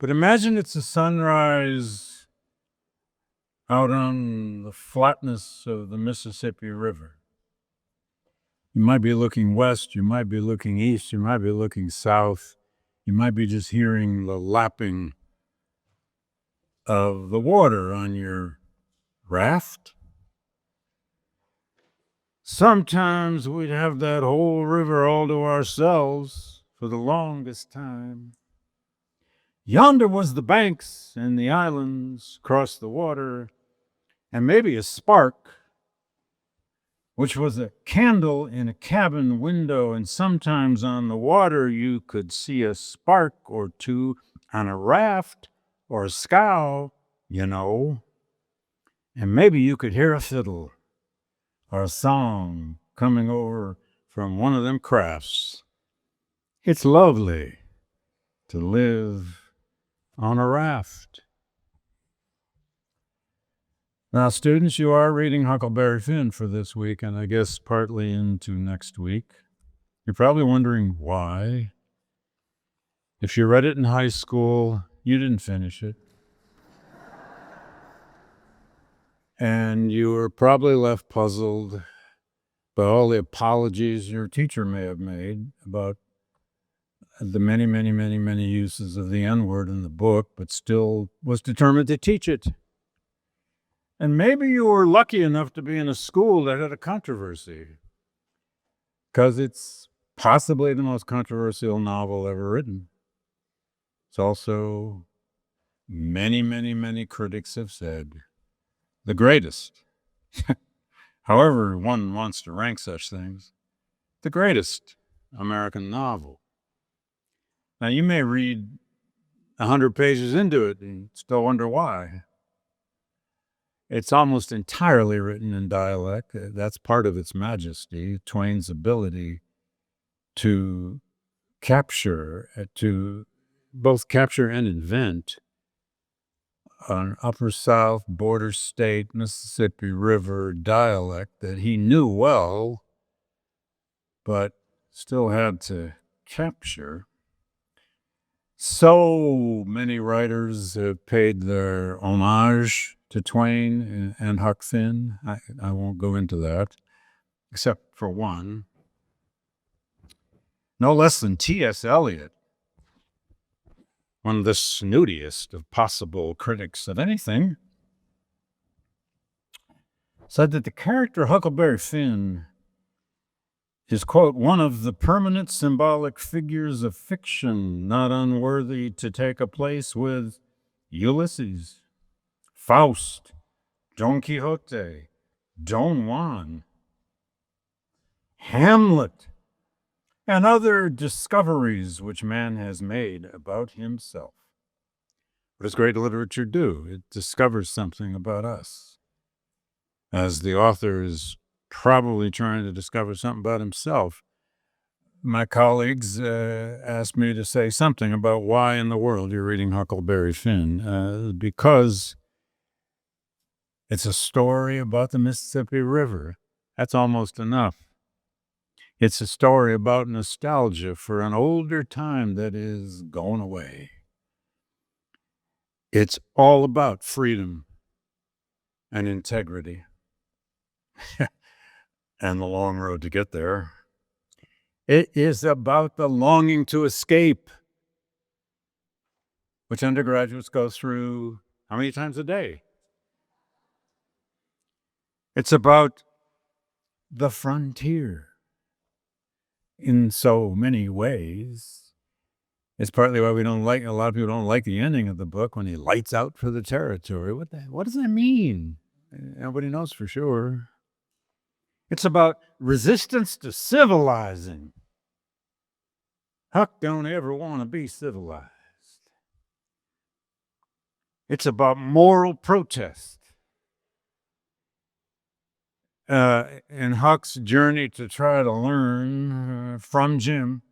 But imagine it's a sunrise out on the flatness of the Mississippi River. You might be looking west, you might be looking east, you might be looking south. You might be just hearing the lapping of the water on your raft. Sometimes we'd have that whole river all to ourselves for the longest time. Yonder was the banks and the islands across the water, and maybe a spark, which was a candle in a cabin window, and sometimes on the water you could see a spark or two on a raft or a scow, you know, and maybe you could hear a fiddle or a song coming over from one of them crafts. It's lovely to live on a raft. Now, students, you are reading Huckleberry Finn for this week, and I guess partly into next week. You're probably wondering why. If you read it in high school, you didn't finish it. And you were probably left puzzled by all the apologies your teacher may have made about the many, many, many, many uses of the N-word in the book, but still was determined to teach it. And maybe you were lucky enough to be in a school that had a controversy, because it's possibly the most controversial novel ever written. It's also, many, many, many critics have said, the greatest. However one wants to rank such things, the greatest American novel. Now, you may read 100 pages into it and still wonder why. It's almost entirely written in dialect. That's part of its majesty, Twain's ability to capture, to both capture and invent an upper South border state, Mississippi River dialect that he knew well, but still had to capture. So many writers have paid their homage to Twain and Huck Finn. I won't go into that, except for one. No less than T.S. Eliot, one of the snootiest of possible critics of anything, said that the character Huckleberry Finn is, quote, one of the permanent symbolic figures of fiction not unworthy to take a place with Ulysses, Faust, Don Quixote, Don Juan, Hamlet, and other discoveries which man has made about himself. What does great literature do? It discovers something about us, as the author is probably trying to discover something about himself. My colleagues asked me to say something about why in the world you're reading Huckleberry Finn, because it's a story about the Mississippi River. That's almost enough. It's a story about nostalgia for an older time that is going away. It's all about freedom and integrity and the long road to get there. It is about the longing to escape, which undergraduates go through how many times a day? It's about the frontier in so many ways. It's partly why a lot of people don't like the ending of the book when he lights out for the territory. What does that mean? Nobody knows for sure. It's about resistance to civilizing. Huck don't ever want to be civilized. It's about moral protest. In Huck's journey to try to learn from Jim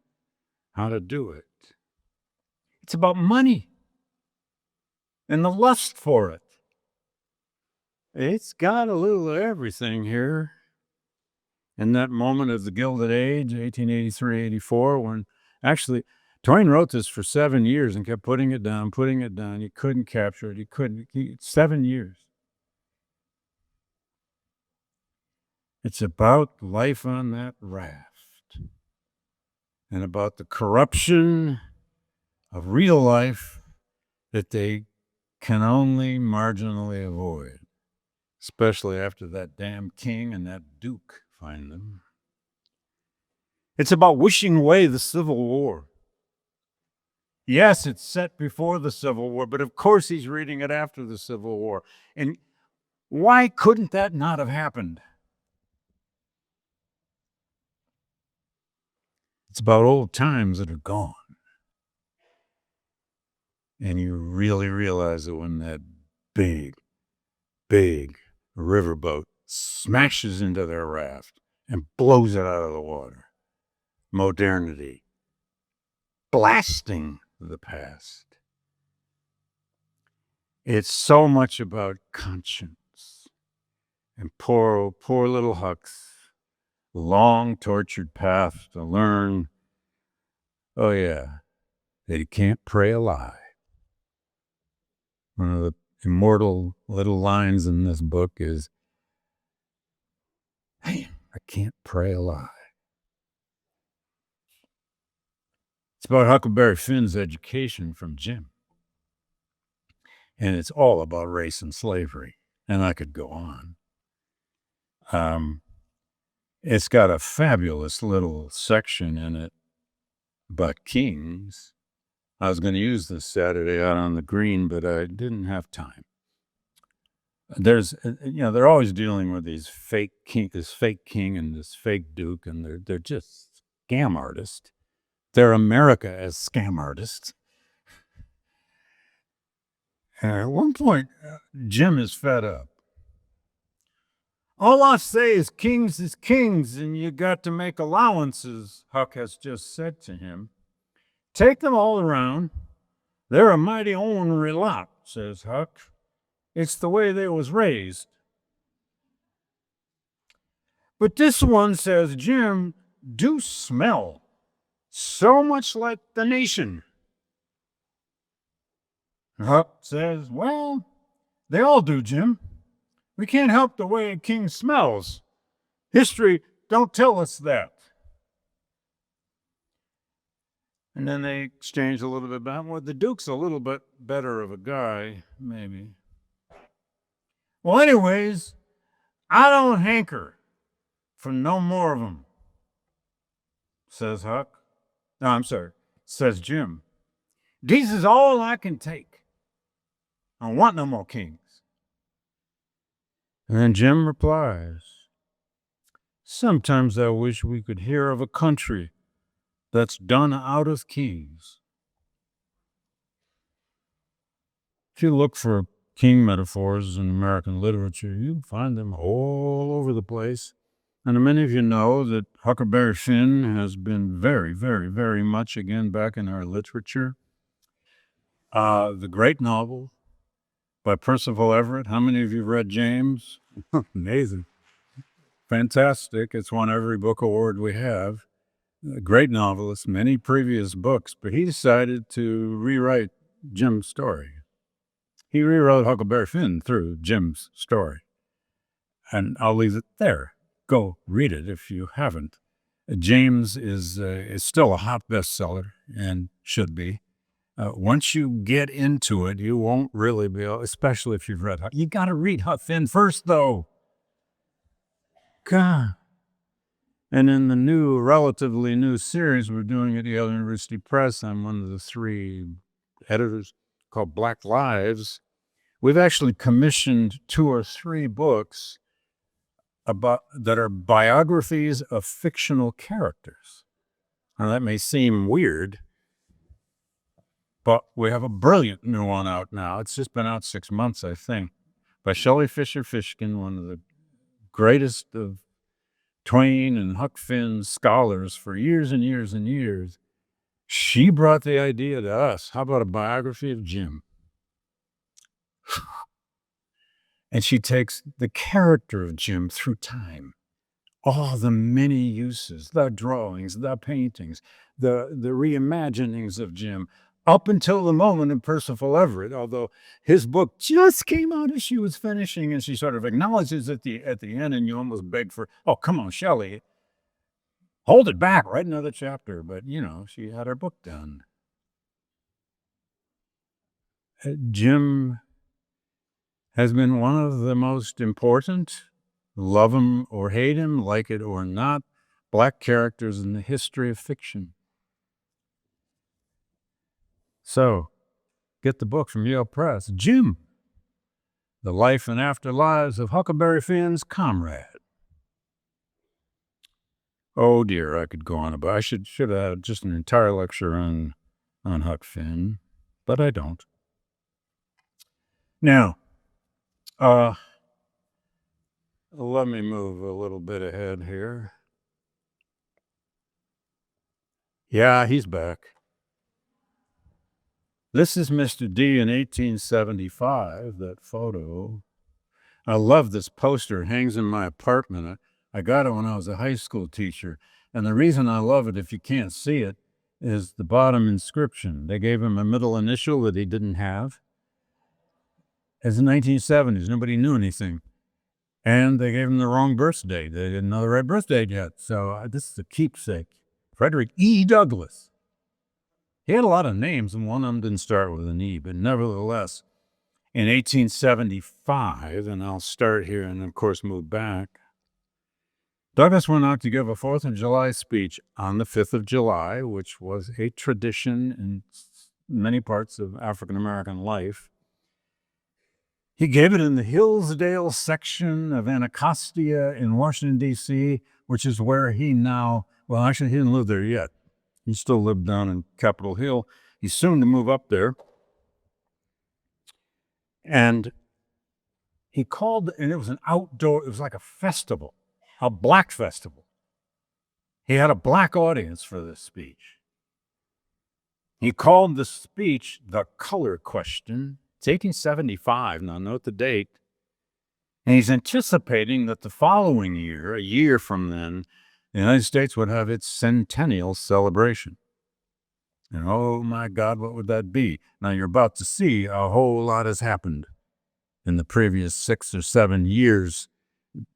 how to do it. It's about money and the lust for it. It's got a little of everything here. In that moment of the Gilded Age, 1883-84, when actually Twain wrote this for 7 years and kept putting it down. He couldn't capture it. 7 years. It's about life on that raft and about the corruption of real life that they can only marginally avoid, especially after that damn king and that duke find them. It's about wishing away the Civil War. Yes, it's set before the Civil War, but of course he's reading it after the Civil War. And why couldn't that not have happened? It's about old times that are gone. And you really realize it when that big riverboat smashes into their raft and blows it out of the water. Modernity. Blasting the past. It's so much about conscience. And poor little Huck's long tortured path to learn, oh yeah, that he can't pray a lie. One of the immortal little lines in this book is, hey, I can't pray a lie. It's about Huckleberry Finn's education from Jim. And it's all about race and slavery. And I could go on. It's got a fabulous little section in it about kings. I was going to use this Saturday out on the green, but I didn't have time. There's, they're always dealing with these fake king, this fake king and this fake duke, and they're just scam artists. They're America as scam artists. And at one point, Jim is fed up. All I say is kings, and you got to make allowances, Huck has just said to him. Take them all around. They're a mighty ornery lot, says Huck. It's the way they was raised. But this one, says Jim, do smell so much like the nation. Huck says, well, they all do, Jim. We can't help the way a king smells. History don't tell us that. And then they exchange a little bit about, well, the Duke's a little bit better of a guy, maybe. Well, anyways, I don't hanker for no more of them, says Huck. No, I'm sorry, says Jim. This is all I can take. I don't want no more kings. And then Jim replies, sometimes I wish we could hear of a country that's done out of kings. If you look for king metaphors in American literature, you find them all over the place. And many of you know that Huckleberry Finn has been very, very, very much again back in our literature. The great novel by Percival Everett. How many of you read James? Amazing. Fantastic. It's won every book award we have. A great novelist, many previous books, but he decided to rewrite Jim's story. He rewrote Huckleberry Finn through Jim's story. And I'll leave it there. Go read it if you haven't. James is still a hot bestseller and should be. Once you get into it, you won't really be, especially if you've read Huck. You got to read Huck Finn first, though. God. And in the relatively new series we're doing at Yale University Press, I'm one of the 3 editors, called Black Lives. We've actually commissioned 2 or 3 books that are biographies of fictional characters. Now, that may seem weird, but we have a brilliant new one out now. It's just been out 6 months, I think, by Shelley Fisher Fishkin, one of the greatest of Twain and Huck Finn scholars for years and years and years. She brought the idea to us. How about a biography of Jim? And she takes the character of Jim through time, all the many uses, the drawings, the paintings, the reimaginings of Jim, up until the moment of Percival Everett, although his book just came out as she was finishing, and she sort of acknowledges at the end, and you almost beg for, oh, come on, Shelley, hold it back, write another chapter. But, she had her book done. Jim has been one of the most important, love him or hate him, like it or not, Black characters in the history of fiction. So, get the book from Yale Press. Jim, The Life and Afterlives of Huckleberry Finn's Comrade. Oh dear, I could go on about. I should have had just an entire lecture on Huck Finn, but I don't. Now, let me move a little bit ahead here. Yeah, he's back. This is Mr. D in 1875, that photo. I love this poster. It hangs in my apartment. I got it when I was a high school teacher. And the reason I love it, if you can't see it, is the bottom inscription. They gave him a middle initial that he didn't have. It's the 1970s. Nobody knew anything. And they gave him the wrong birthday. They didn't know the right birthday yet. So this is a keepsake. Frederick E. Douglass. He had a lot of names, and one of them didn't start with an E, but nevertheless, in 1875, and I'll start here and, of course, move back, Douglass went out to give a 4th of July speech on the 5th of July, which was a tradition in many parts of African-American life. He gave it in the Hillsdale section of Anacostia in Washington, D.C., which is where he now, well, actually, he didn't live there yet. He still lived down in Capitol Hill. He's soon to move up there. And he called, and it was an outdoor, it was like a festival, a Black festival. He had a Black audience for this speech. He called the speech the color question. It's 1875, now note the date. And he's anticipating that the following year, a year from then, the United States would have its centennial celebration. And oh my God, what would that be? Now you're about to see a whole lot has happened in the previous 6 or 7 years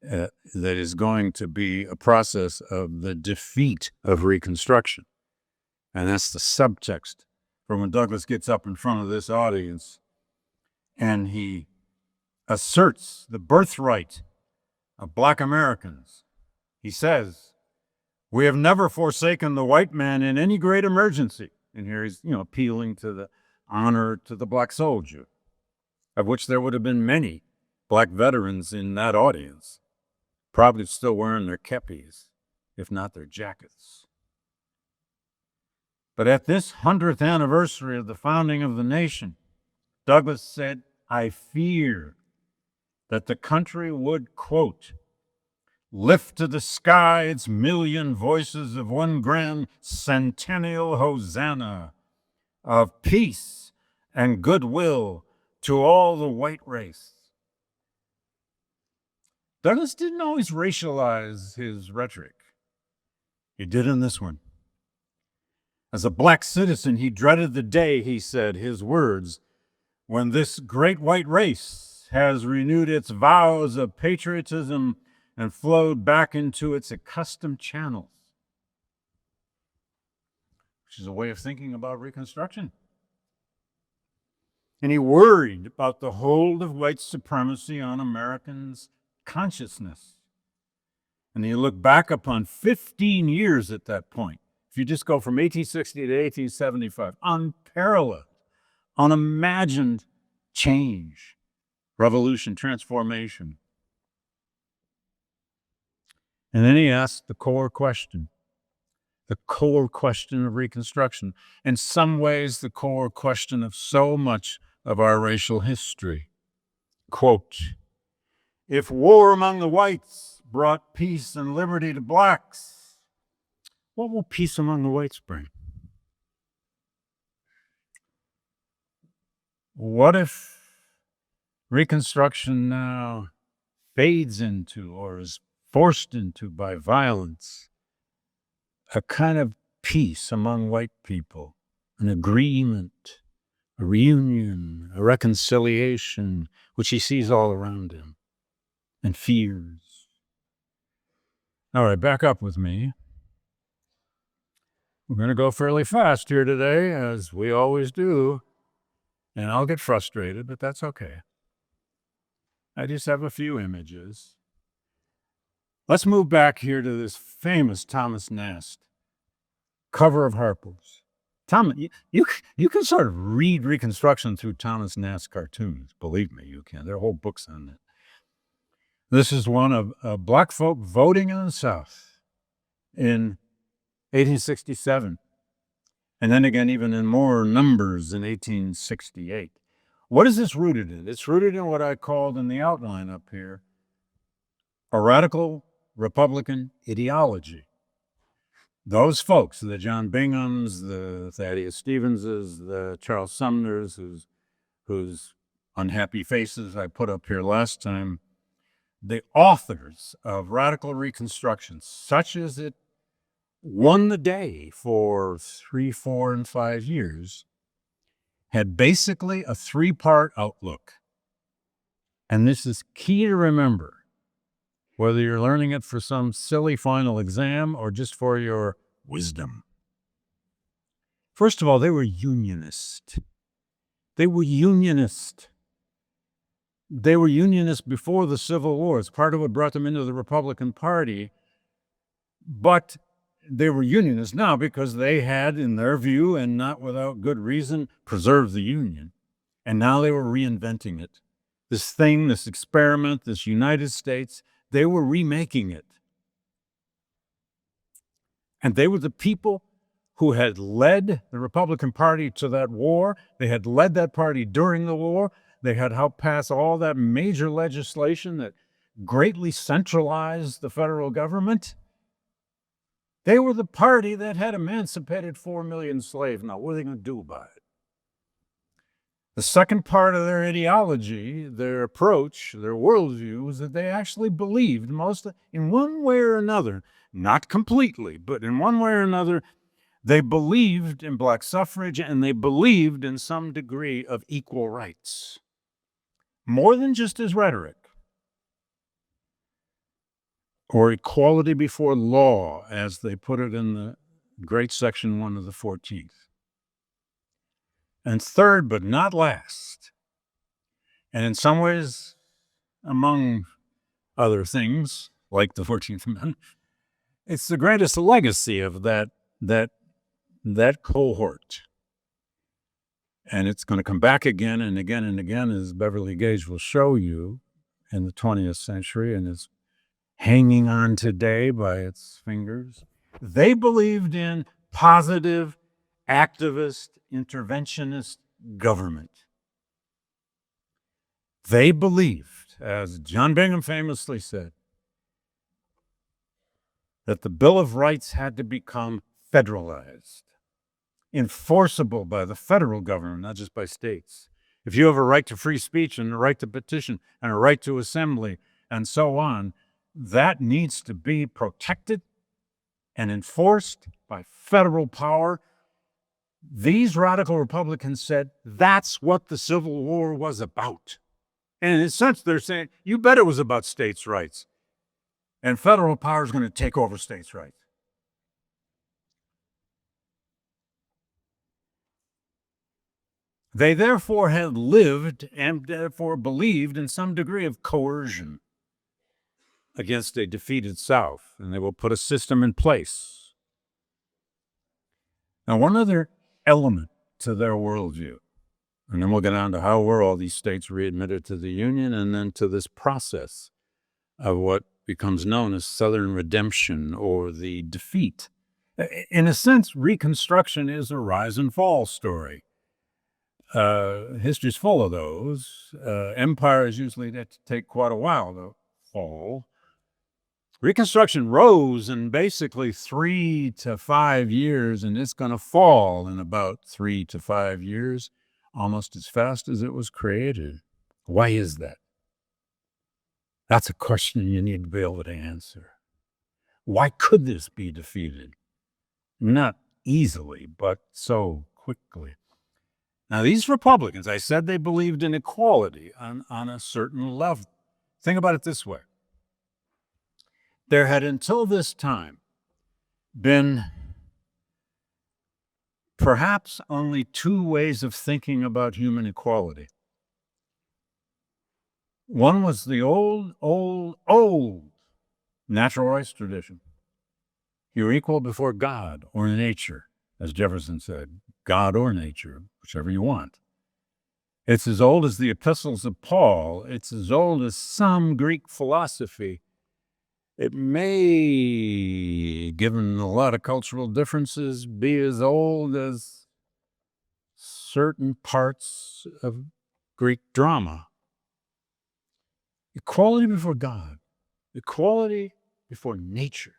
that is going to be a process of the defeat of Reconstruction. And that's the subtext for when Douglass gets up in front of this audience and he asserts the birthright of Black Americans. He says, "We have never forsaken the white man in any great emergency." And here he's, appealing to the honor to the Black soldier, of which there would have been many Black veterans in that audience, probably still wearing their kepis, if not their jackets. But at this 100th anniversary of the founding of the nation, Douglass said, "I fear that the country would," quote, "lift to the sky its million voices of one grand centennial hosanna of peace and goodwill to all the white race." Douglass didn't always racialize his rhetoric. He did in this one. As a Black citizen, he dreaded the day, he said, his words, "when this great white race has renewed its vows of patriotism and flowed back into its accustomed channels," which is a way of thinking about Reconstruction. And he worried about the hold of white supremacy on Americans' consciousness. And you look back upon 15 years at that point. If you just go from 1860 to 1875, unparalleled, unimagined change, revolution, transformation. And then he asked the core question of Reconstruction, in some ways the core question of so much of our racial history. Quote, "If war among the whites brought peace and liberty to blacks, what will peace among the whites bring? What if Reconstruction now fades into or is forced into by violence, a kind of peace among white people, an agreement, a reunion, a reconciliation, which he sees all around him and fears. All right, back up with me. We're going to go fairly fast here today, as we always do, and I'll get frustrated, but that's okay. I just have a few images. Let's move back here to this famous Thomas Nast, cover of Harper's. You can sort of read Reconstruction through Thomas Nast cartoons. Believe me, you can. There are whole books on that. This is one of black folk voting in the South in 1867. And then again, even in more numbers in 1868. What is this rooted in? It's rooted in what I called in the outline up here, a radical Republican ideology. Those folks, the John Binghams, the Thaddeus Stevenses, the Charles Sumners, whose unhappy faces I put up here last time, the authors of radical Reconstruction, such as it won the day for 3, 4, and 5 years, had basically a three-part outlook. And this is key to remember, whether you're learning it for some silly final exam or just for your wisdom. First of all, they were unionist. They were unionist. They were unionist before the Civil War. It's part of what brought them into the Republican Party. But they were unionists now because they had, in their view, and not without good reason, preserved the Union. And now they were reinventing it. This thing, this experiment, this United States, they were remaking it. And they were the people who had led the Republican Party to that war. They had led that party during the war. They had helped pass all that major legislation that greatly centralized the federal government. They were the party that had emancipated 4 million slaves. Now, what are they going to do about it? The second part of their ideology, their approach, their worldview, was that they actually believed in one way or another, not completely, but in one way or another, they believed in black suffrage and they believed in some degree of equal rights. More than just as rhetoric. Or equality before law, as they put it in the great section 1 of the 14th. And third, but not last, and in some ways, among other things, like the 14th Amendment, it's the greatest legacy of that cohort. And it's going to come back again and again and again, as Beverly Gage will show you, in the 20th century, and is hanging on today by its fingers. They believed in positive, activist, interventionist government. They believed, as John Bingham famously said, that the Bill of Rights had to become federalized, enforceable by the federal government, not just by states. If you have a right to free speech and a right to petition and a right to assembly and so on, that needs to be protected and enforced by federal power. These radical Republicans said that's what the Civil War was about. And in a sense, they're saying, you bet it was about states' rights. And federal power is going to take over states' rights. They therefore had lived and therefore believed in some degree of coercion against a defeated South, and they will put a system in place. Now, one other element to their worldview, and then we'll get on to how were all these states readmitted to the Union, and then to this process of what becomes known as Southern redemption or the defeat. In a sense, Reconstruction is a rise and fall story. History's full of those. Empires usually take quite a while to fall. Reconstruction rose in basically 3 to 5 years, and it's going to fall in about 3 to 5 years, almost as fast as it was created. Why is that? That's a question you need to be able to answer. Why could this be defeated? Not easily, but so quickly. Now, these Republicans, I said they believed in equality on a certain level. Think about it this way. There had until this time been perhaps only two ways of thinking about human equality. One was the old natural rights tradition. You're equal before God or nature, as Jefferson said, God or nature, whichever you want. It's as old as the epistles of Paul. It's as old as some Greek philosophy. It may, given a lot of cultural differences, be as old as certain parts of Greek drama. Equality before God, equality before nature.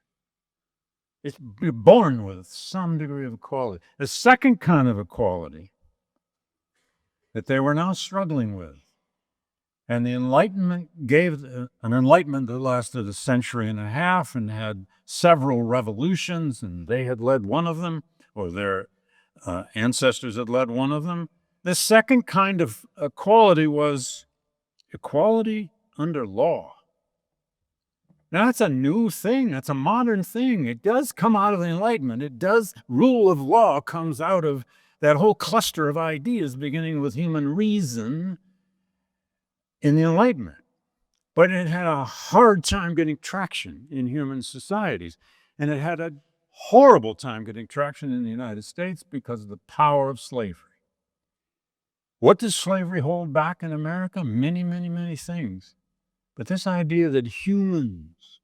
You're born with some degree of equality. The second kind of equality that they were now struggling with, and the Enlightenment gave an Enlightenment that lasted a century and a half and had several revolutions, and they had led one of them, or their ancestors had led one of them. The second kind of equality was equality under law. Now, that's a new thing. That's a modern thing. It does come out of the Enlightenment. It does. Rule of law comes out of that whole cluster of ideas, beginning with human reason in the Enlightenment. But it had a hard time getting traction in human societies. And it had a horrible time getting traction in the United States because of the power of slavery. What does slavery hold back in America? Many, many, many things. But this idea that humans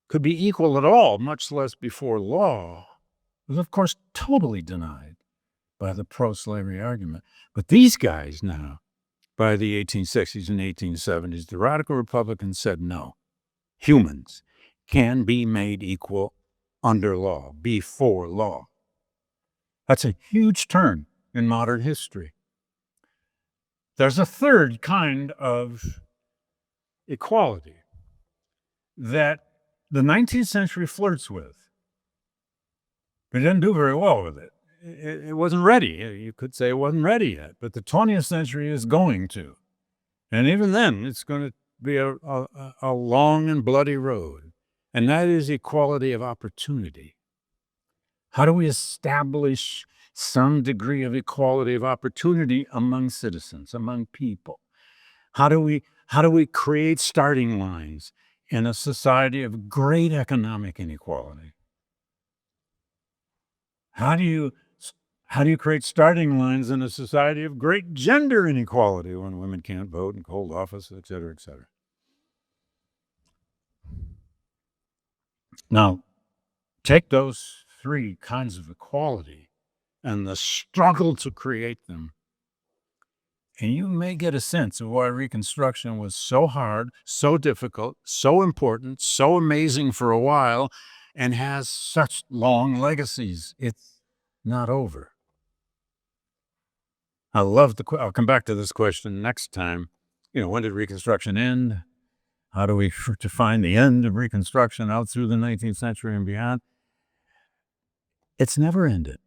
could be equal at all, much less before law, was, of course, totally denied by the pro-slavery argument. But these guys now, by the 1860s and 1870s, the radical Republicans said, no, humans can be made equal under law, before law. That's a huge turn in modern history. There's a third kind of equality that the 19th century flirts with, but didn't do very well with it. It wasn't ready. You could say it wasn't ready yet, but the 20th century is going to. And even then, it's going to be a long and bloody road. And that is equality of opportunity. How do we establish some degree of equality of opportunity among citizens, among people? How do we create starting lines in a society of great economic inequality? How do you create starting lines in a society of great gender inequality when women can't vote and hold office, et cetera, et cetera? Now, take those three kinds of equality and the struggle to create them, and you may get a sense of why Reconstruction was so hard, so difficult, so important, so amazing for a while, and has such long legacies. It's not over. I'll come back to this question next time. When did Reconstruction end? How do we define the end of Reconstruction out through the 19th century and beyond? It's never ended.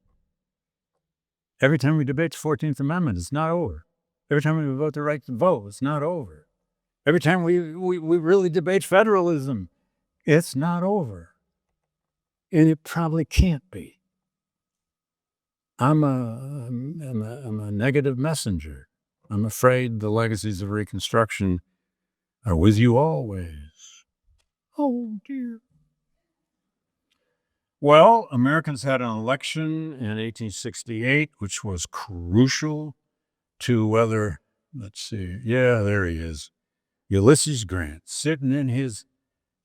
Every time we debate the 14th Amendment, it's not over. Every time we vote the right to vote, it's not over. Every time we really debate federalism, it's not over. And it probably can't be. I'm a negative messenger. I'm afraid the legacies of Reconstruction are with you always. Oh, dear. Well, Americans had an election in 1868, which was crucial to whether, let's see, yeah, there he is, Ulysses Grant, sitting in his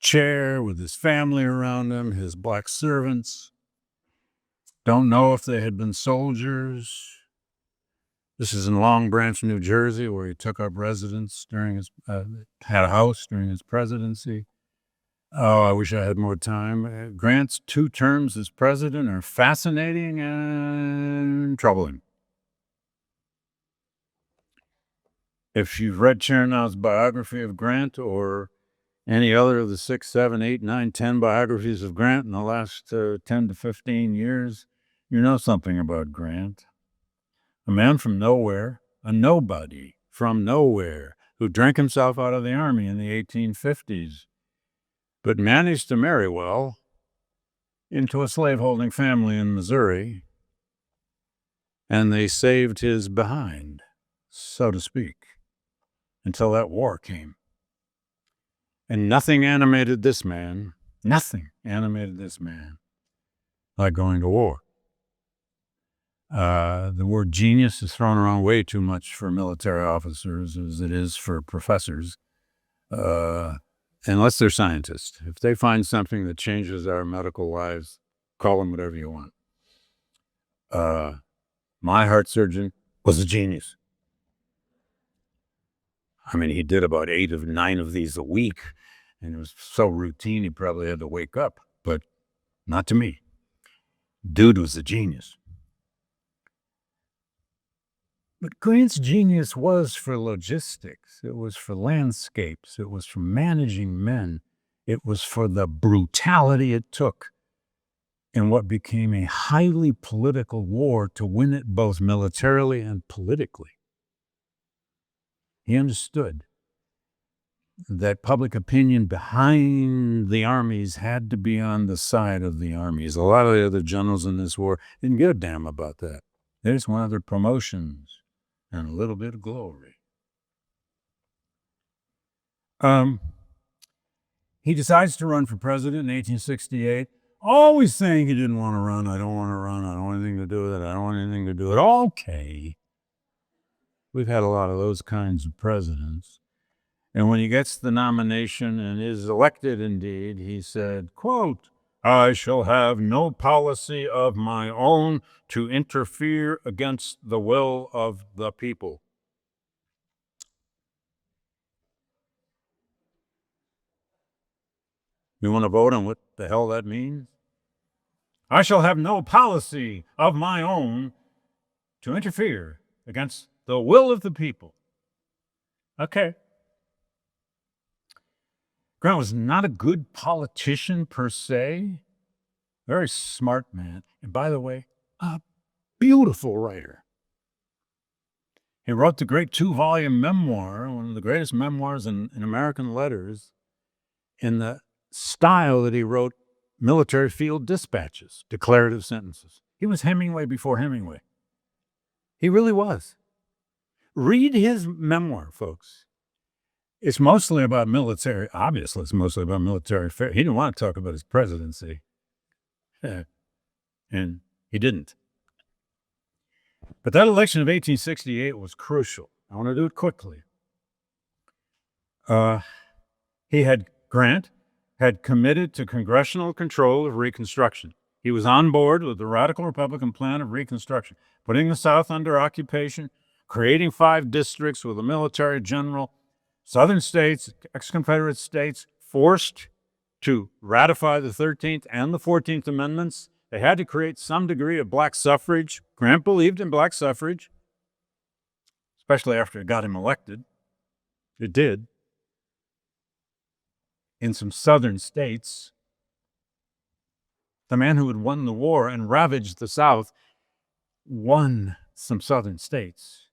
chair with his family around him, his black servants. Don't know if they had been soldiers. This is in Long Branch, New Jersey, where he took up residence during his, had a house during his presidency. Oh, I wish I had more time. Grant's 2 terms as president are fascinating and troubling. If you've read Chernow's biography of Grant or any other of the 6, 7, 8, 9, 10 biographies of Grant in the last 10 to 15 years, you know something about Grant. A man from nowhere, a nobody from nowhere, who drank himself out of the Army in the 1850s, but managed to marry well into a slaveholding family in Missouri, and they saved his behind, so to speak, until that war came. And nothing animated this man like going to war. The word genius is thrown around way too much for military officers as it is for professors, unless they're scientists. If they find something that changes our medical lives, call them whatever you want. My heart surgeon was a genius. I mean, he did about 8 of 9 of these a week, and it was so routine he probably had to wake up, but not to me. Dude was a genius. But Grant's genius was for logistics. It was for landscapes. It was for managing men. It was for the brutality it took in what became a highly political war to win it both militarily and politically. He understood that public opinion behind the armies had to be on the side of the armies. A lot of the other generals in this war didn't give a damn about that. They just wanted their promotions and a little bit of glory. He decides to run for president in 1868, always saying he didn't want to run. I don't want to run. I don't want anything to do with it. I don't want anything to do with it. Okay. We've had a lot of those kinds of presidents. And when he gets the nomination and is elected indeed, he said, quote, "I shall have no policy of my own to interfere against the will of the people." You want to vote on what the hell that means? I shall have no policy of my own to interfere against the will of the people. Okay. Grant was not a good politician per se. Very smart man. And by the way, a beautiful writer. He wrote the great 2-volume memoir, one of the greatest memoirs in American letters, in the style that he wrote military field dispatches, declarative sentences. He was Hemingway before Hemingway. He really was. Read his memoir, folks. It's mostly about military, obviously it's mostly about military affairs. He didn't want to talk about his presidency. And he didn't. But that election of 1868 was crucial. I want to do it quickly. Grant had committed to congressional control of Reconstruction. He was on board with the radical Republican plan of Reconstruction, putting the South under occupation, creating 5 districts with a military general, Southern states, ex-Confederate states, forced to ratify the 13th and the 14th Amendments. They had to create some degree of black suffrage. Grant believed in black suffrage, especially after it got him elected. It did. In some southern states, the man who had won the war and ravaged the South won some southern states.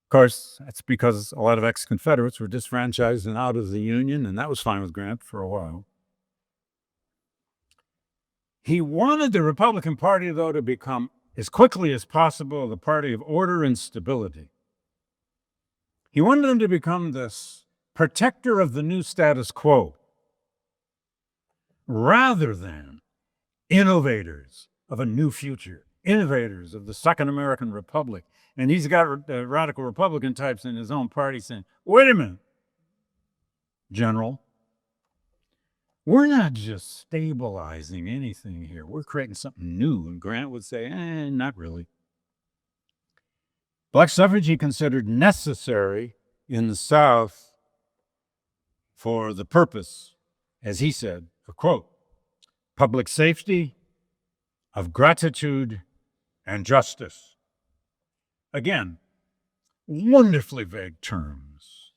Of course, that's because a lot of ex-Confederates were disfranchised and out of the Union, and that was fine with Grant for a while. He wanted the Republican Party, though, to become, as quickly as possible, the party of order and stability. He wanted them to become this protector of the new status quo, rather than innovators of a new future, innovators of the Second American Republic. And he's got radical Republican types in his own party saying, wait a minute, General, we're not just stabilizing anything here. We're creating something new. And Grant would say, not really. Black suffrage he considered necessary in the South for the purpose, as he said, of, quote, public safety, of gratitude and justice. Again, wonderfully vague terms.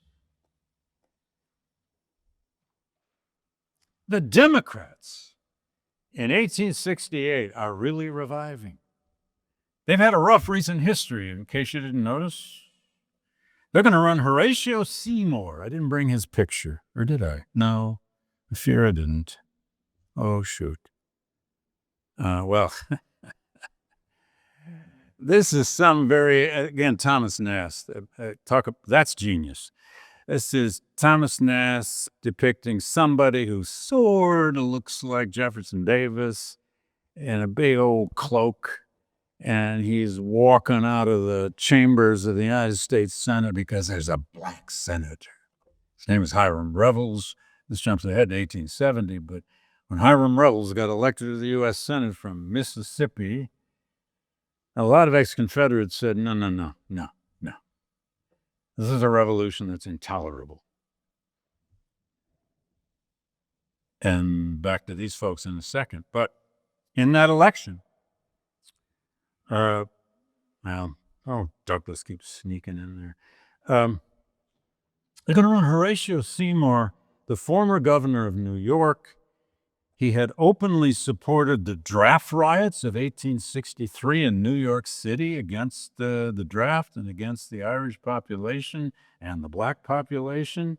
The Democrats in 1868 are really reviving. They've had a rough recent history, in case you didn't notice. They're going to run Horatio Seymour. I didn't bring his picture, or did I? No, I fear I didn't. Oh, shoot. Well, this is some very, again, Thomas Nast. That's genius. This is Thomas Nast depicting somebody who sort of looks like Jefferson Davis in a big old cloak, and he's walking out of the chambers of the United States Senate because there's a black senator. His name is Hiram Revels. This jumps ahead to 1870, but when Hiram Revels got elected to the U.S. Senate from Mississippi, a lot of ex-Confederates said, no. This is a revolution that's intolerable. And back to these folks in a second. But in that election, Douglas keeps sneaking in there. They're going to run Horatio Seymour, the former governor of New York. He had openly supported the draft riots of 1863 in New York City against the draft and against the Irish population and the black population.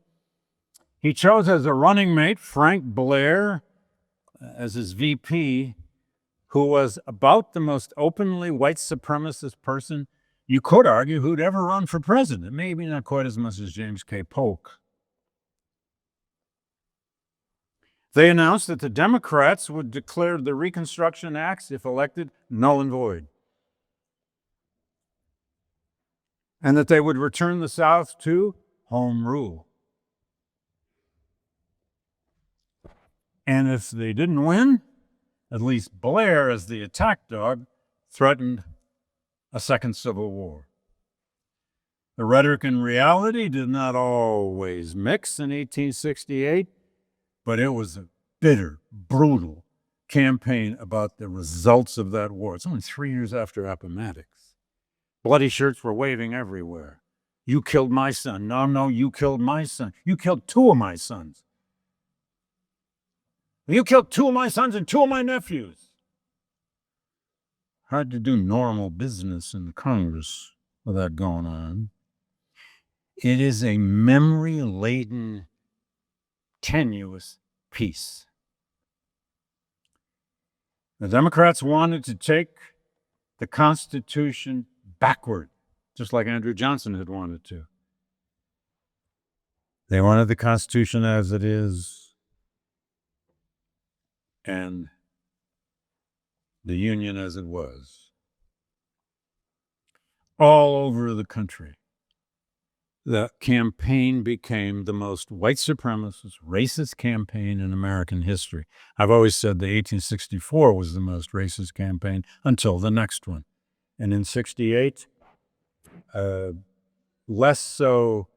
He chose as a running mate Frank Blair as his VP, who was about the most openly white supremacist person you could argue who'd ever run for president, maybe not quite as much as James K. Polk. They announced that the Democrats would declare the Reconstruction Acts, if elected, null and void, and that they would return the South to home rule. And if they didn't win, at least Blair, as the attack dog, threatened a second civil war. The rhetoric and reality did not always mix in 1868, but it was a bitter, brutal campaign about the results of that war. It's only 3 years after Appomattox. Bloody shirts were waving everywhere. You killed my son. No, you killed my son. You killed 2 of my sons. You killed 2 of my sons and 2 of my nephews. Hard to do normal business in the Congress with that going on. It is a memory-laden, tenuous peace. The Democrats wanted to take the Constitution backward, just like Andrew Johnson had wanted to. They wanted the Constitution as it is, and the Union as it was. All over the country, the campaign became the most white supremacist, racist campaign in American history. I've always said the 1864 was the most racist campaign until the next one. And in 68, less so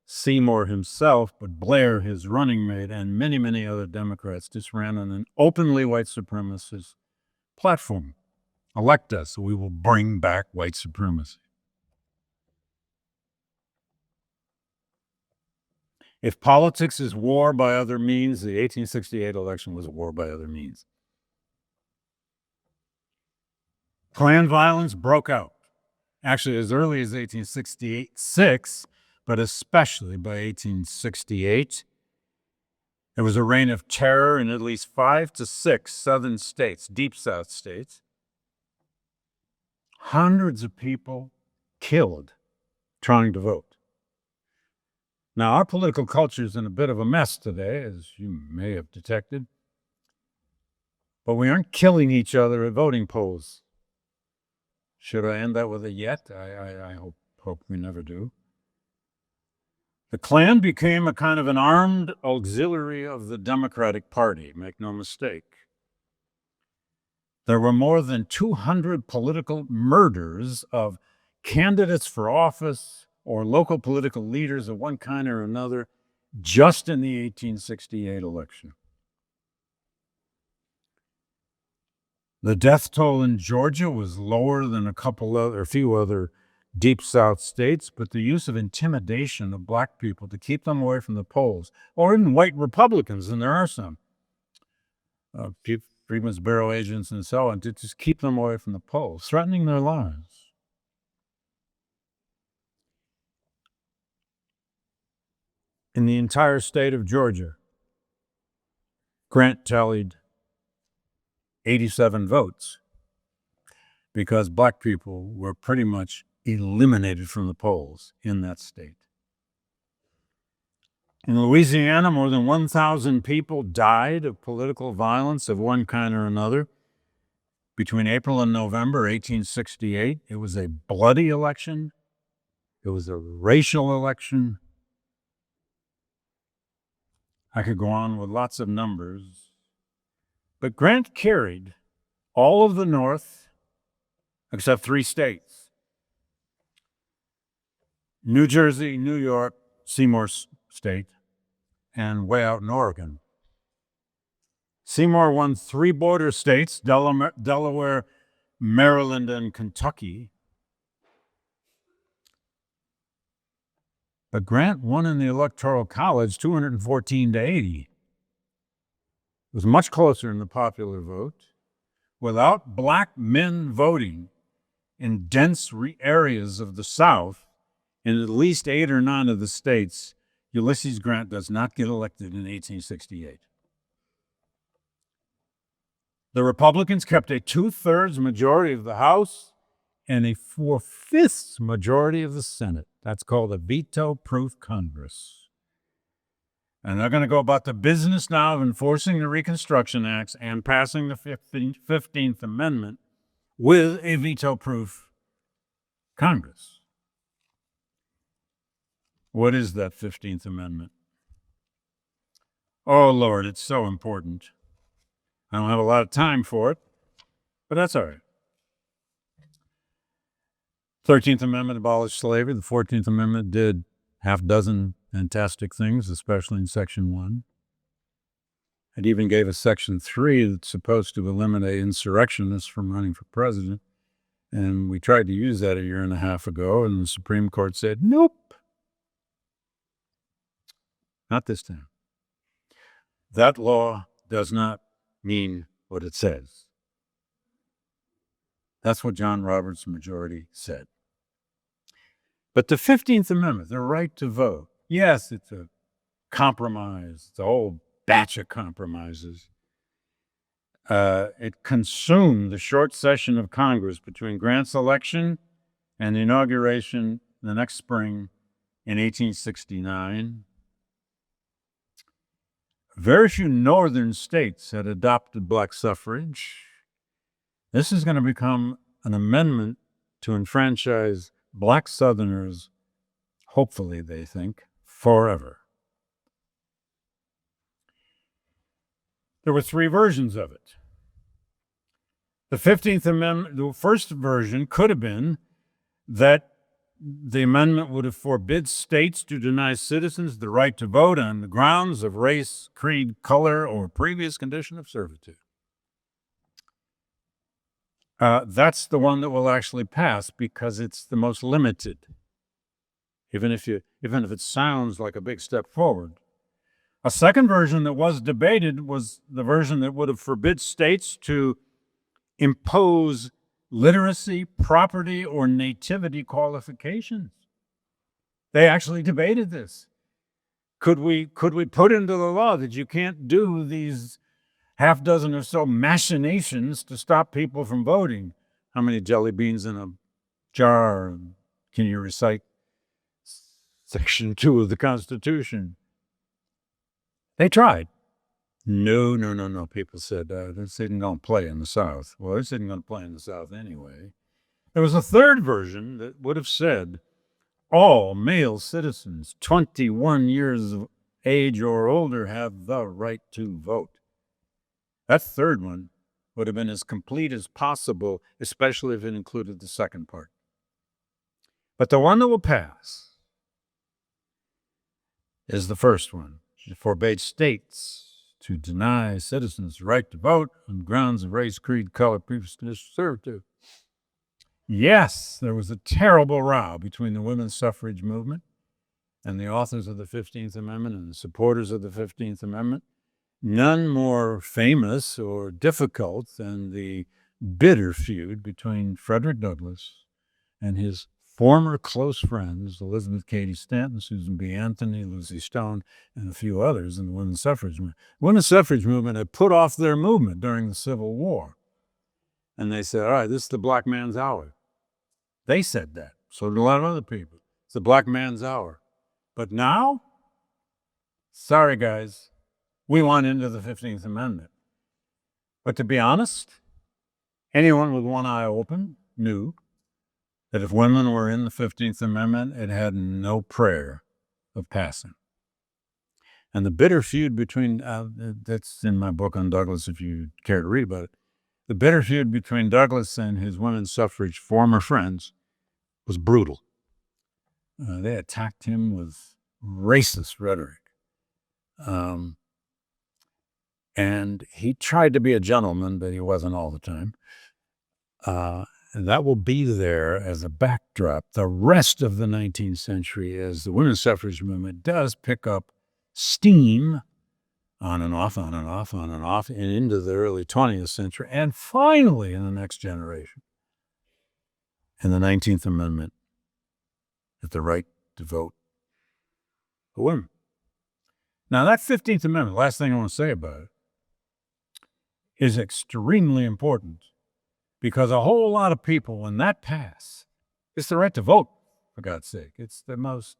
Seymour himself, but Blair, his running mate, and many, many other Democrats just ran on an openly white supremacist platform. Elect us, so we will bring back white supremacy. If politics is war by other means, the 1868 election was a war by other means. Klan violence broke out, actually as early as 1866, but especially by 1868. There was a reign of terror in at least 5 to 6 southern states, deep South states. Hundreds of people killed trying to vote. Now, our political culture is in a bit of a mess today, as you may have detected, but we aren't killing each other at voting polls. Should I end that with a yet? I hope we never do. The Klan became a kind of an armed auxiliary of the Democratic Party, make no mistake. There were more than 200 political murders of candidates for office or local political leaders of one kind or another just in the 1868 election. The death toll in Georgia was lower than a few other Deep South states, but the use of intimidation of black people to keep them away from the polls, or even white Republicans, and there are some, Freeman's Bureau agents and so on, to just keep them away from the polls, threatening their lives. In the entire state of Georgia, Grant tallied 87 votes because black people were pretty much eliminated from the polls in that state. In Louisiana, more than 1,000 people died of political violence of one kind or another between April and November 1868. It was a bloody election. It was a racial election. I could go on with lots of numbers. But Grant carried all of the North except 3 states: New Jersey, New York, Seymour State, and way out in Oregon. Seymour won 3 border states, Delaware, Maryland, and Kentucky. But Grant won in the Electoral College 214 to 80. It was much closer in the popular vote. Without black men voting in dense areas of the South, in at least 8 or 9 of the states, Ulysses Grant does not get elected in 1868. The Republicans kept a 2/3 majority of the House and a 4/5 majority of the Senate. That's called a veto-proof Congress. And they're going to go about the business now of enforcing the Reconstruction Acts and passing the 15th Amendment with a veto-proof Congress. What is that 15th Amendment? Oh, Lord, it's so important. I don't have a lot of time for it, but that's all right. 13th Amendment abolished slavery. The 14th Amendment did half dozen fantastic things, especially in Section 1. It even gave us Section 3 that's supposed to eliminate insurrectionists from running for president. And we tried to use that a year and a half ago, and the Supreme Court said, nope, not this time. That law does not mean what it says. That's what John Roberts' majority said. But the 15th Amendment, the right to vote, yes, it's a compromise. It's a whole batch of compromises. It consumed the short session of Congress between Grant's election and the inauguration the next spring in 1869. Very few northern states had adopted black suffrage. This is going to become an amendment to enfranchise black Southerners, hopefully, they think, forever. There were 3 versions of it. The 15th Amendment, the first version could have been that the amendment would have forbid states to deny citizens the right to vote on the grounds of race, creed, color, or previous condition of servitude. That's the one that will actually pass because it's the most limited, even if it sounds like a big step forward. A second version that was debated was the version that would have forbid states to impose literacy, property, or nativity qualifications. They actually debated this. Could we put into the law that you can't do these half dozen or so machinations to stop people from voting? How many jelly beans in a jar? Can you recite Section 2 of the Constitution? They tried. No, people said, this isn't going to play in the South. Well, this isn't going to play in the South anyway. There was a third version that would have said all male citizens 21 years of age or older have the right to vote. That third one would have been as complete as possible, especially if it included the second part. But the one that will pass is the first one. It forbade states to deny citizens the right to vote on grounds of race, creed, color, previous condition of servitude. Yes, there was a terrible row between the women's suffrage movement and the authors of the 15th Amendment and the supporters of the 15th Amendment. None more famous or difficult than the bitter feud between Frederick Douglass and his former close friends, Elizabeth Cady Stanton, Susan B. Anthony, Lucy Stone, and a few others in the women's suffrage movement. The women's suffrage movement had put off their movement during the Civil War. And they said, all right, this is the black man's hour. They said that. So did a lot of other people. It's the black man's hour. But now, sorry, guys, we want into the 15th Amendment. But to be honest, anyone with one eye open knew that if women were in the 15th Amendment, it had no prayer of passing. And the bitter feud between, that's in my book on Douglass if you care to read about it, the bitter feud between Douglass and his women's suffrage former friends was brutal. They attacked him with racist rhetoric. And he tried to be a gentleman, but he wasn't all the time. And that will be there as a backdrop the rest of the 19th century as the women's suffrage movement does pick up steam on and off, on and off, on and off, and into the early 20th century, and finally in the next generation, in the 19th Amendment, at the right to vote for women. Now, that 15th Amendment, last thing I want to say about it, is extremely important because a whole lot of people, when that pass, it's the right to vote, for God's sake. It's the most,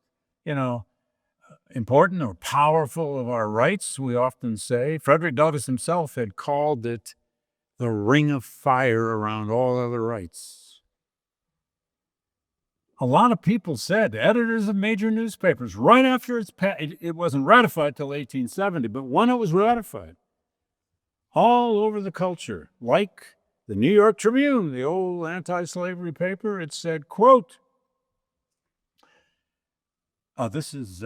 important or powerful of our rights, we often say. Frederick Douglass himself had called it the ring of fire around all other rights. A lot of people said, editors of major newspapers, right after it wasn't ratified till 1870, but when it was ratified, all over the culture, like the New York Tribune, the old anti-slavery paper, it said, quote, this is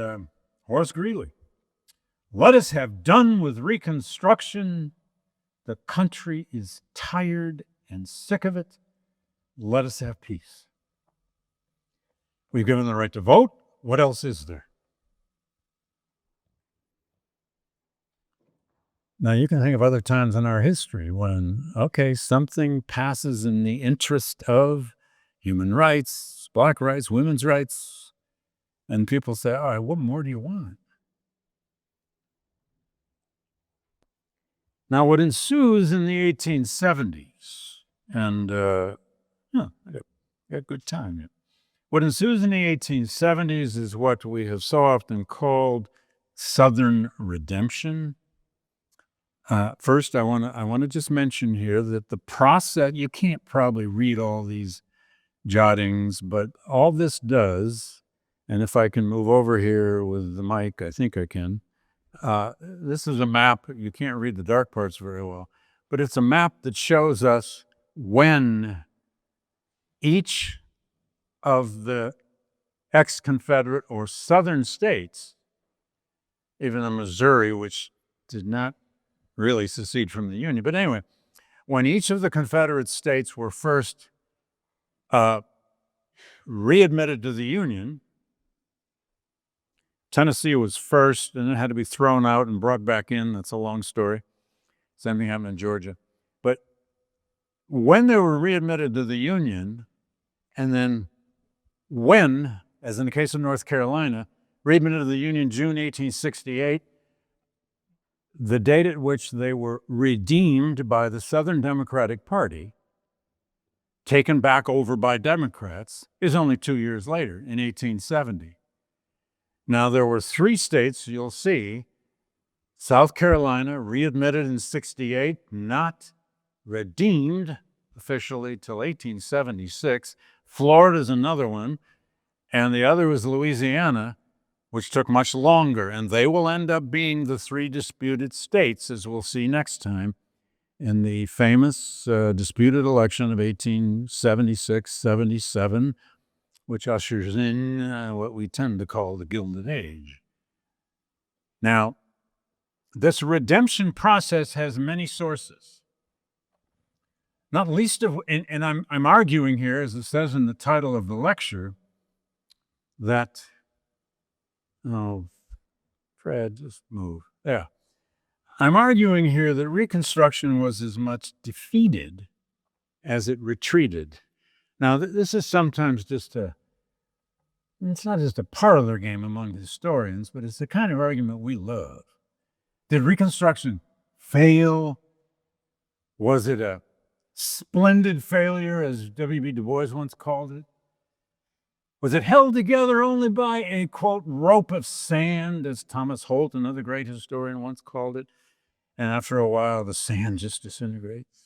Horace Greeley, "Let us have done with Reconstruction. The country is tired and sick of it. Let us have peace." We've given the right to vote. What else is there? Now, you can think of other times in our history when, something passes in the interest of human rights, black rights, women's rights, and people say, all right, what more do you want? Now, what ensues in the 1870s, and I got a good time here. What ensues in the 1870s is what we have so often called Southern redemption. First, I want to just mention here that the process, you can't probably read all these jottings, but all this does, and if I can move over here with the mic, I think I can. This is a map. You can't read the dark parts very well, but it's a map that shows us when each of the ex-Confederate or Southern states, even the Missouri, which did not really secede from the Union. But anyway, when each of the Confederate states were first readmitted to the Union, Tennessee was first, and it had to be thrown out and brought back in. That's a long story. Same thing happened in Georgia. But when they were readmitted to the Union, and then when, as in the case of North Carolina, readmitted to the Union June 1868, the date at which they were redeemed by the Southern Democratic Party, taken back over by Democrats, is only 2 years later, in 1870. Now, there were 3 states, you'll see, South Carolina, readmitted in 68, not redeemed officially till 1876. Florida's another one, and the other was Louisiana, which took much longer, and they will end up being the 3 disputed states, as we'll see next time, in the famous disputed election of 1876-77, which ushers in what we tend to call the Gilded Age. Now, this redemption process has many sources. Not least of, and I'm arguing here, as it says in the title of the lecture, that, oh, Fred, just move. Yeah. I'm arguing here that Reconstruction was as much defeated as it retreated. Now, this is sometimes it's not just a parlor game among historians, but it's the kind of argument we love. Did Reconstruction fail? Was it a splendid failure, as W.B. Du Bois once called it? Was it held together only by a, quote, rope of sand, as Thomas Holt, another great historian, once called it? And after a while, the sand just disintegrates?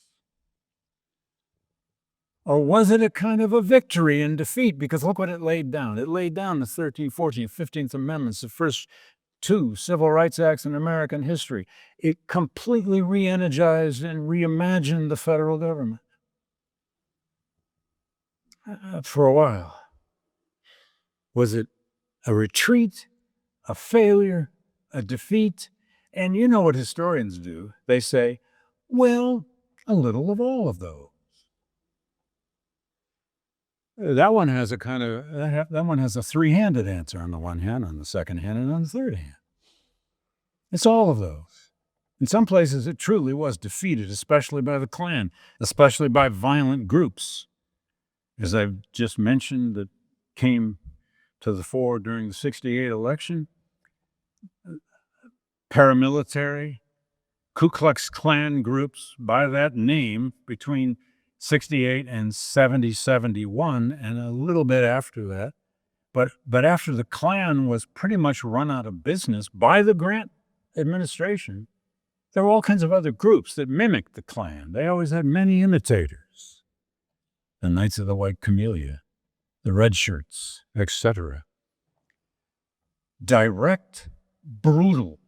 Or was it a kind of a victory in defeat? Because look what it laid down. It laid down the 13th, 14th, 15th Amendments, the first two civil rights acts in American history. It completely re-energized and reimagined the federal government for a while. Was it a retreat, a failure, a defeat? And you know what historians do. They say, well, a little of all of those. That one has a three-handed answer on the one hand, on the second hand, and on the third hand. It's all of those. In some places, it truly was defeated, especially by the Klan, especially by violent groups, as I've just mentioned, that came to the fore during the 1968 election. Paramilitary, Ku Klux Klan groups by that name between 1968 and 1971, and a little bit after that. But after the Klan was pretty much run out of business by the Grant administration, there were all kinds of other groups that mimicked the Klan. They always had many imitators. The Knights of the White Camellia, the Red Shirts, etc. Direct, brutal,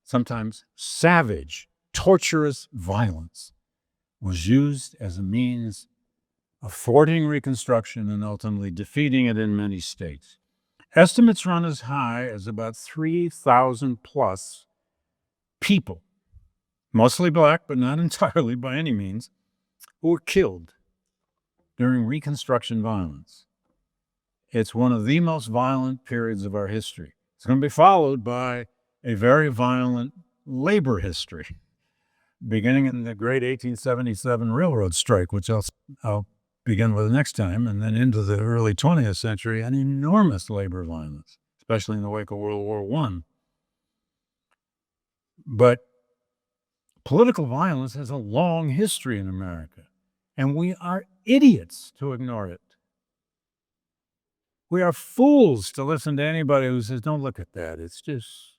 sometimes savage, torturous violence was used as a means of thwarting Reconstruction and ultimately defeating it in many states. Estimates run as high as about 3,000 plus people, mostly black, but not entirely by any means, who were killed during Reconstruction violence. It's one of the most violent periods of our history. It's going to be followed by a very violent labor history, beginning in the great 1877 railroad strike, which I'll begin with next time, and then into the early 20th century, an enormous labor violence, especially in the wake of World War I. But political violence has a long history in America, and we are idiots to ignore it. We are fools to listen to anybody who says, don't look at that. It's just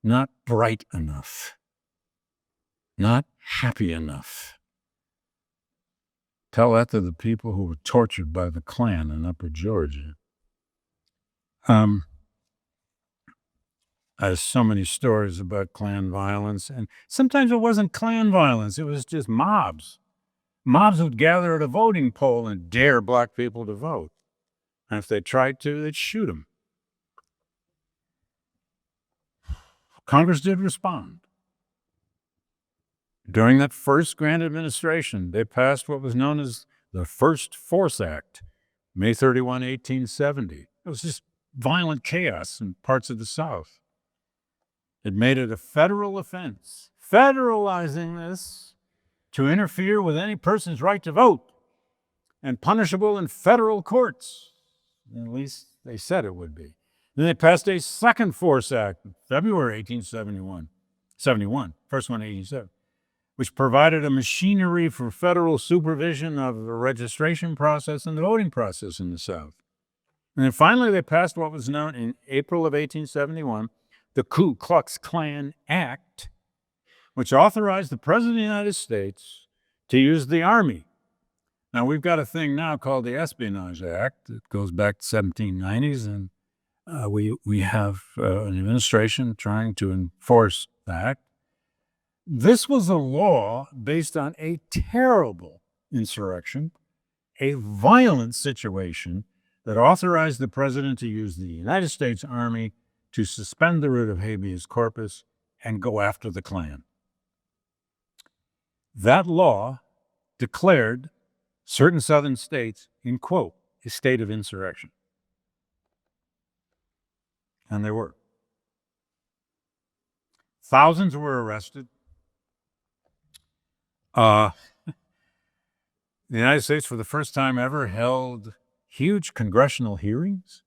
not bright enough, not happy enough. Tell that to the people who were tortured by the Klan in Upper Georgia. There's so many stories about Klan violence, and sometimes it wasn't Klan violence. It was just mobs. Mobs would gather at a voting poll and dare black people to vote. And if they tried to, they'd shoot them. Congress did respond. During that first Grant administration, they passed what was known as the First Force Act, May 31, 1870. It was just violent chaos in parts of the South. It made it a federal offense, federalizing this to interfere with any person's right to vote and punishable in federal courts. At least they said it would be. Then they passed a second Force Act in February 1871, first one 1870, which provided a machinery for federal supervision of the registration process and the voting process in the South. And then finally they passed what was known in April of 1871, the Ku Klux Klan Act, which authorized the President of the United States to use the Army. Now, we've got a thing now called the Espionage Act. It goes back to the 1790s, and we have an administration trying to enforce that. This was a law based on a terrible insurrection, a violent situation that authorized the president to use the United States Army to suspend the writ of habeas corpus and go after the Klan. that law declared certain southern states, in quote, a state of insurrection. And they were. Thousands were arrested. The United States, for the first time ever, held huge congressional hearings.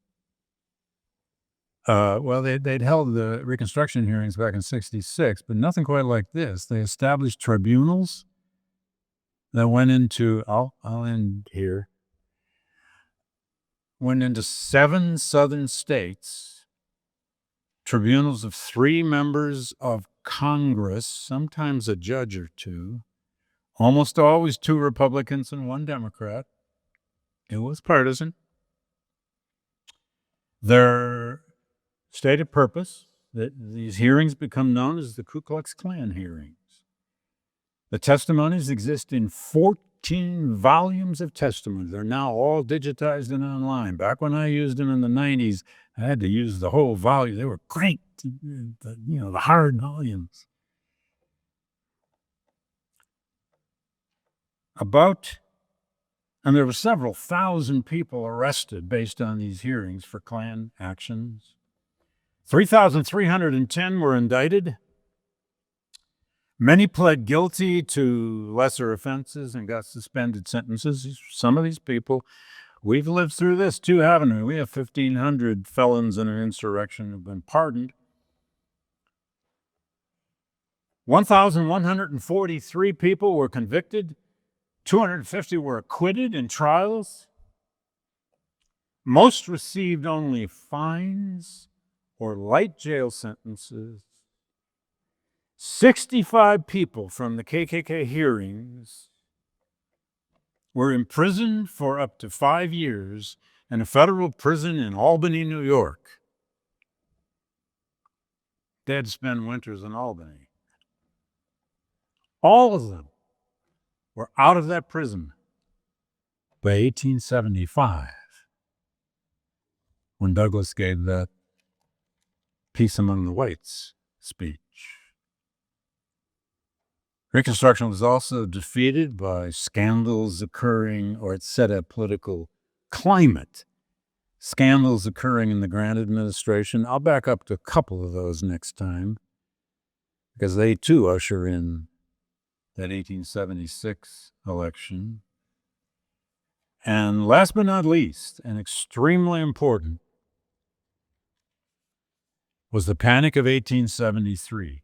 Well, they'd held the Reconstruction hearings back in '66, but nothing quite like this. They established tribunals that went into, I'll end here, went into 7 southern states, tribunals of 3 members of Congress, sometimes a judge or 2, almost always 2 Republicans and 1 Democrat. It was partisan. Their stated purpose, that these hearings become known as the Ku Klux Klan hearings. The testimonies exist in 14 volumes of testimony. They're now all digitized and online. Back when I used them in the 90s, I had to use the whole volume. They were great, the hard volumes. And there were several thousand people arrested based on these hearings for Klan actions. 3,310 were indicted. Many pled guilty to lesser offenses and got suspended sentences. Some of these people, we've lived through this too, haven't we? We have 1,500 felons in an insurrection who've been pardoned. 1,143 people were convicted. 250 were acquitted in trials. Most received only fines or light jail sentences. 65 people from the KKK hearings were imprisoned for up to 5 years in a federal prison in Albany, New York. They had to spend winters in Albany. All of them were out of that prison by 1875, when Douglas gave that Peace Among the Whites speech. Reconstruction was also defeated by scandals occurring, or it set a political climate. Scandals occurring in the Grant administration. I'll back up to a couple of those next time, because they too usher in that 1876 election. And last but not least, and extremely important, was the Panic of 1873,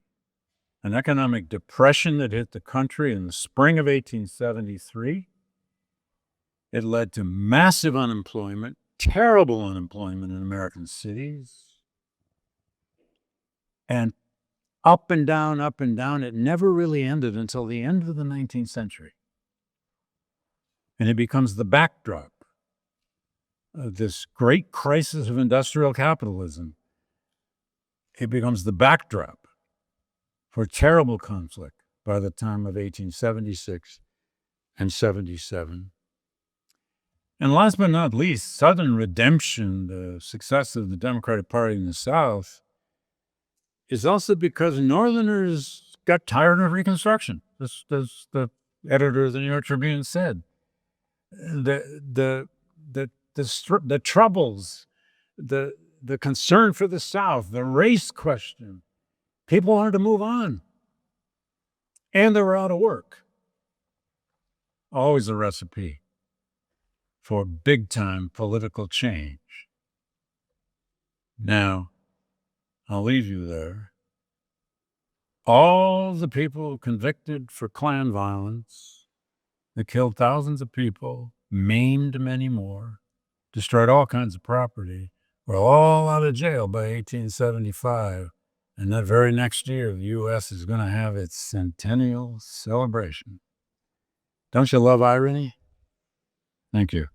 an economic depression that hit the country in the spring of 1873. It led to massive unemployment, terrible unemployment in American cities, and up and down, up and down. It never really ended until the end of the 19th century. And it becomes the backdrop of this great crisis of industrial capitalism. It becomes the backdrop for terrible conflict by the time of 1876 and 77. And last but not least, Southern redemption, the success of the Democratic Party in the South, is also because Northerners got tired of Reconstruction. As the editor of the New York Tribune said. The troubles, the concern for the South, the race question, people wanted to move on. And they were out of work. Always a recipe for big-time political change. Now, I'll leave you there. All the people convicted for Klan violence that killed thousands of people, maimed many more, destroyed all kinds of property, were all out of jail by 1875. And that very next year, the U.S. is going to have its centennial celebration. Don't you love irony? Thank you.